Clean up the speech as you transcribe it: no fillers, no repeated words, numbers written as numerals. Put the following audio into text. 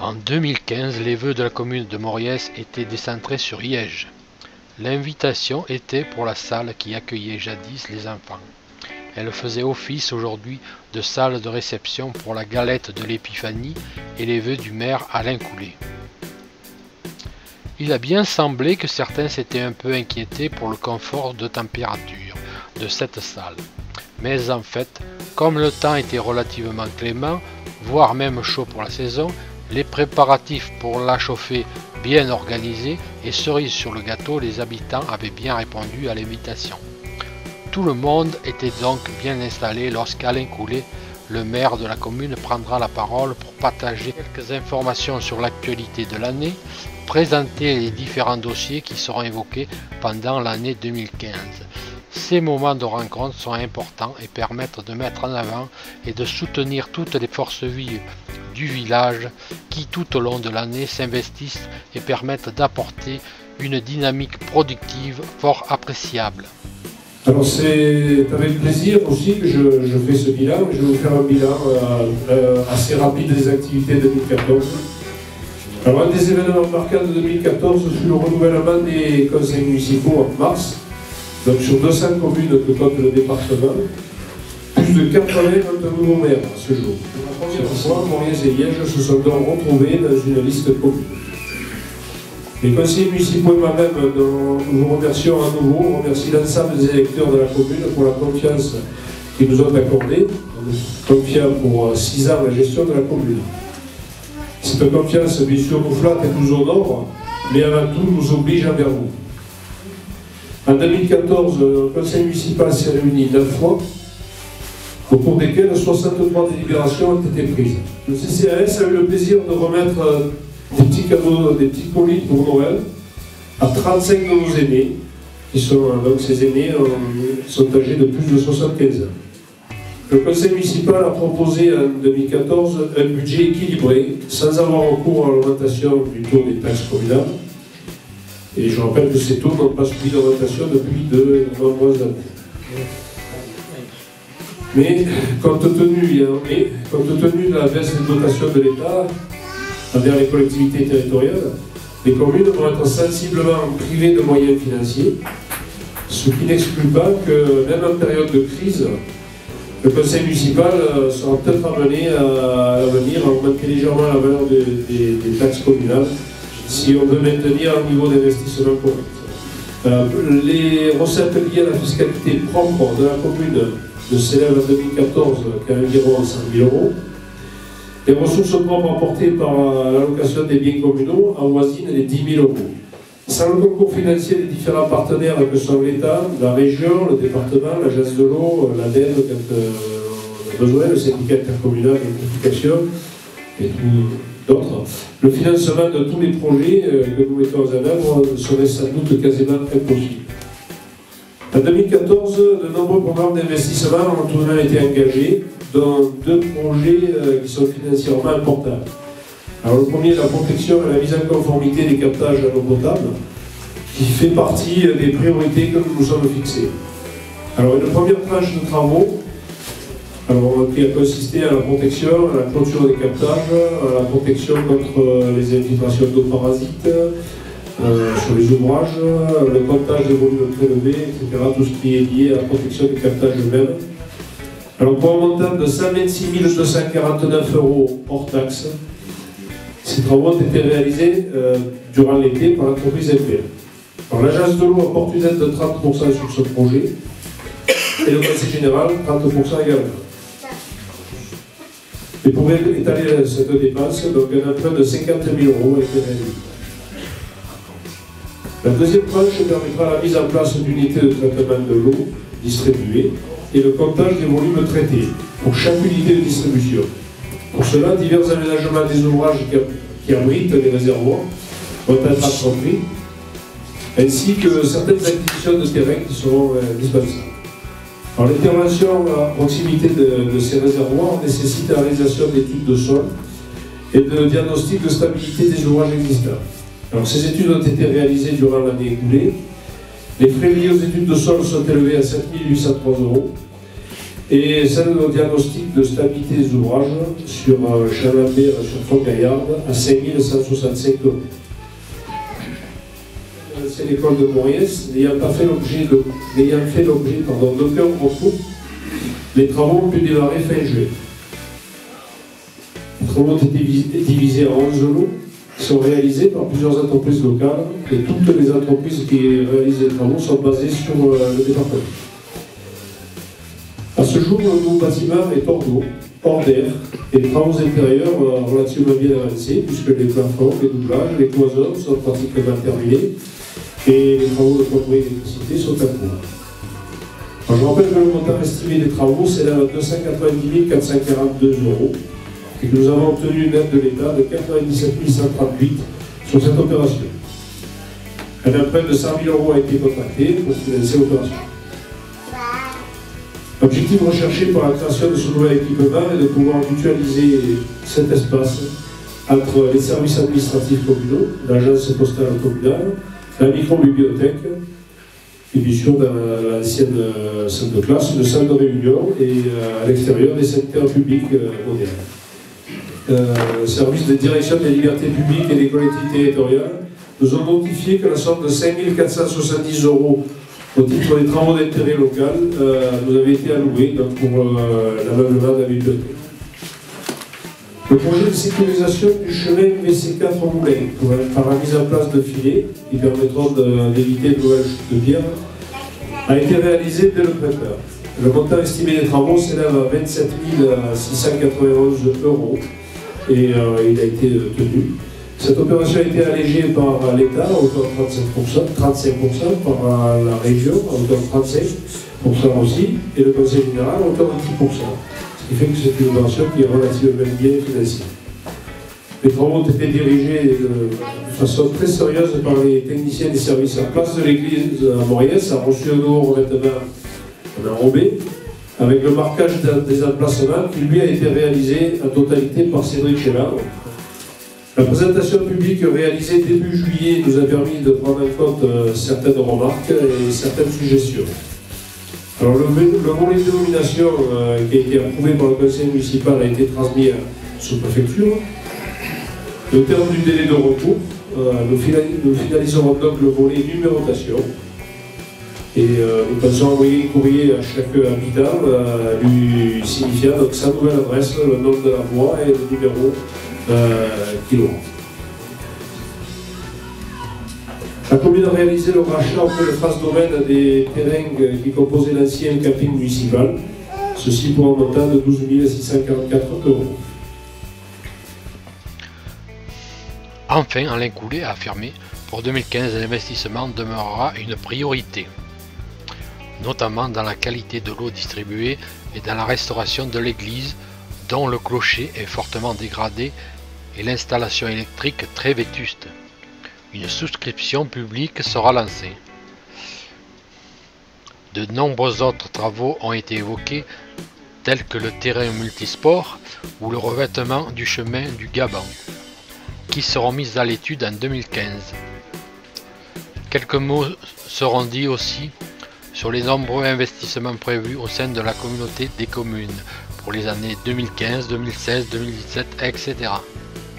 En 2015, les vœux de la commune de Moriès étaient décentrés sur Liège. L'invitation était pour la salle qui accueillait jadis les enfants. Elle faisait office aujourd'hui de salle de réception pour la galette de l'Épiphanie et les vœux du maire Alain Coulet. Il a bien semblé que certains s'étaient un peu inquiétés pour le confort de température de cette salle. Mais en fait, comme le temps était relativement clément, voire même chaud pour la saison, les préparatifs pour la chauffer bien organisés et cerise sur le gâteau, les habitants avaient bien répondu à l'invitation. Tout le monde était donc bien installé lorsqu'Alain Coulet, le maire de la commune, prendra la parole pour partager quelques informations sur l'actualité de l'année, présenter les différents dossiers qui seront évoqués pendant l'année 2015. Ces moments de rencontre sont importants et permettent de mettre en avant et de soutenir toutes les forces vives du village qui tout au long de l'année s'investissent et permettent d'apporter une dynamique productive fort appréciable. Alors c'est avec plaisir aussi que je fais ce bilan. Je vais vous faire un bilan assez rapide des activités 2014. Alors un des événements marquants de 2014 fut le renouvellement des conseils municipaux en mars. Donc sur 200 communes que compte le département, plus de 80 ont un nouveau maire à ce jour. Pour la première fois, Moriès et Liège se sont donc retrouvés dans une liste commune. Les conseillers municipaux et moi-même, nous vous remercions à nouveau, on remercie l'ensemble des électeurs de la commune pour la confiance qu'ils nous ont accordée. On est confiants pour 6 ans la gestion de la commune. Cette confiance, bien sûr, nous flatte et nous honore, mais avant tout nous oblige envers vous. En 2014, le conseil municipal s'est réuni 9 fois, au cours desquelles 63 délibérations ont été prises. Le CCAS a eu le plaisir de remettre des petits cadeaux, des petits colis pour Noël à 35 de nos aînés, qui sont donc ces aînés sont âgés de plus de 75 ans. Le conseil municipal a proposé en 2014 un budget équilibré, sans avoir recours à l'augmentation du taux des taxes communales. Et je rappelle que ces taux n'ont pas subi d'augmentation depuis de nombreuses années. Mais compte tenu de la baisse des dotations de l'État envers les collectivités territoriales, les communes vont être sensiblement privées de moyens financiers, ce qui n'exclut pas que, même en période de crise, le conseil municipal sera peut-être amené à venir à augmenter légèrement la valeur des taxes communales si on veut maintenir un niveau d'investissement correct. Les recettes liées à la fiscalité propre de la commune ne s'élèvent en 2014 qu'à environ 100 000 €. Les ressources propres apportées par l'allocation des biens communaux avoisinent les 10 000 €. Sans le concours financier des différents partenaires que sont l'État, la région, le département, l'agence de l'eau, l'ADEME quand on a besoin, le syndicat intercommunal d'électrification et d'autres, le financement de tous les projets que nous mettons en œuvre serait sans doute quasiment impossible. En 2014, de nombreux programmes d'investissement ont tout de même été engagés, dont 2 projets qui sont financièrement importants. Alors le premier est la protection et la mise en conformité des captages en eau potable, qui fait partie des priorités que nous nous sommes fixées. Alors une première tranche de travaux qui a consisté à la protection, à la clôture des captages, à la protection contre les infiltrations d'eau parasites, sur les ouvrages, le comptage des volumes prélevés, etc., tout ce qui est lié à la protection des captages eux-mêmes. Alors pour un montant de 126 249 € hors taxe, ces travaux ont été réalisés durant l'été par l'entreprise MPL. Alors l'agence de l'eau apporte une aide de 30% sur ce projet et le conseil général 30% également. Et pour étaler cette dépense, donc un emprunt de 50 000 € a été réalisé. La deuxième tranche permettra la mise en place d'unités de traitement de l'eau distribuée et le comptage des volumes traités pour chaque unité de distribution. Pour cela, divers aménagements des ouvrages qui abritent les réservoirs vont être entrepris, ainsi que certaines acquisitions de terrain qui seront indispensables. Alors l'intervention à proximité de ces réservoirs nécessite la réalisation d'études de sol et de diagnostic de stabilité des ouvrages existants. Alors ces études ont été réalisées durant l'année écoulée. Les frais liés aux études de sol sont élevés à 7 803 €. et celle de diagnostic de stabilité des ouvrages sur Chalambert sur Font-Gaillarde à 5 165 €. C'est l'école de Moriès, n'ayant fait l'objet d'aucun recours, les travaux ont pu démarrer fin juillet. Les travaux ont été divisés en 11 lots, qui sont réalisés par plusieurs entreprises locales, et toutes les entreprises qui réalisent les travaux sont basées sur le département. À ce jour, le nouveau bâtiment est hors d'eau, hors d'air, et les travaux intérieurs relativement bien avancés, puisque les plafonds, les doublages, les cloisons sont pratiquement terminés, et les travaux de plomberie et d'électricité sont en cours. Je rappelle que le montant estimé des travaux s'élève à 290 442 € et que nous avons obtenu une aide de l'État de 97 138 sur cette opération. Un emprunt de 100 000 € a été contracté pour financer l'opération. L'objectif recherché par la création de ce nouvel équipement est de pouvoir mutualiser cet espace entre les services administratifs communaux, l'agence postale communale, la micro-bibliothèque, et bien sûr dans l'ancienne salle de classe, une salle de réunion et à l'extérieur des secteurs publics modernes. Le service de direction des libertés publiques et des collectivités territoriales nous ont notifié que la somme de 5 470 € au titre des travaux d'intérêt local nous avait été allouée pour l'ameublement de la bibliothèque. Le projet de sécurisation du chemin VC4 au Moulin, par la mise en place de filets qui permettront d'éviter de nouvelles chutes de pierre, a été réalisé dès le printemps. Le montant estimé des travaux s'élève à 27 691 € et il a été tenu. Cette opération a été allégée par l'État à hauteur de 35%, par la région à hauteur de 35% aussi, et le Conseil général à hauteur de 10%. Ce qui fait que c'est une opération qui est relativement bien financée. Les travaux ont été dirigés de façon très sérieuse par les techniciens des services en place de l'église à Moriès, a reçu un nouveau revêtement enrobé, avec le marquage des emplacements qui lui a été réalisé en totalité par Cédric Chélard. La présentation publique réalisée début juillet nous a permis de prendre en compte certaines remarques et certaines suggestions. Alors le volet de nomination qui a été approuvé par le conseil municipal a été transmis à sous-préfecture. Au terme du délai de recours, nous finaliserons donc le volet numérotation. Et nous pensons envoyer un courrier à chaque habitant lui signifiant donc sa nouvelle adresse, le nom de la voie et le numéro qu'il aura. La commune a réalisé le rachat auprès de France Domaine des terrains qui composaient l'ancien camping municipal, ceci pour un montant de 12 644 €. Enfin, Alain Coulet a affirmé « Pour 2015, l'investissement demeurera une priorité, notamment dans la qualité de l'eau distribuée et dans la restauration de l'église, dont le clocher est fortement dégradé et l'installation électrique très vétuste. Une souscription publique sera lancée. » De nombreux autres travaux ont été évoqués, tels que le terrain multisport ou le revêtement du chemin du Gaban, qui seront mis à l'étude en 2015. Quelques mots seront dits aussi sur les nombreux investissements prévus au sein de la communauté des communes pour les années 2015, 2016, 2017, etc.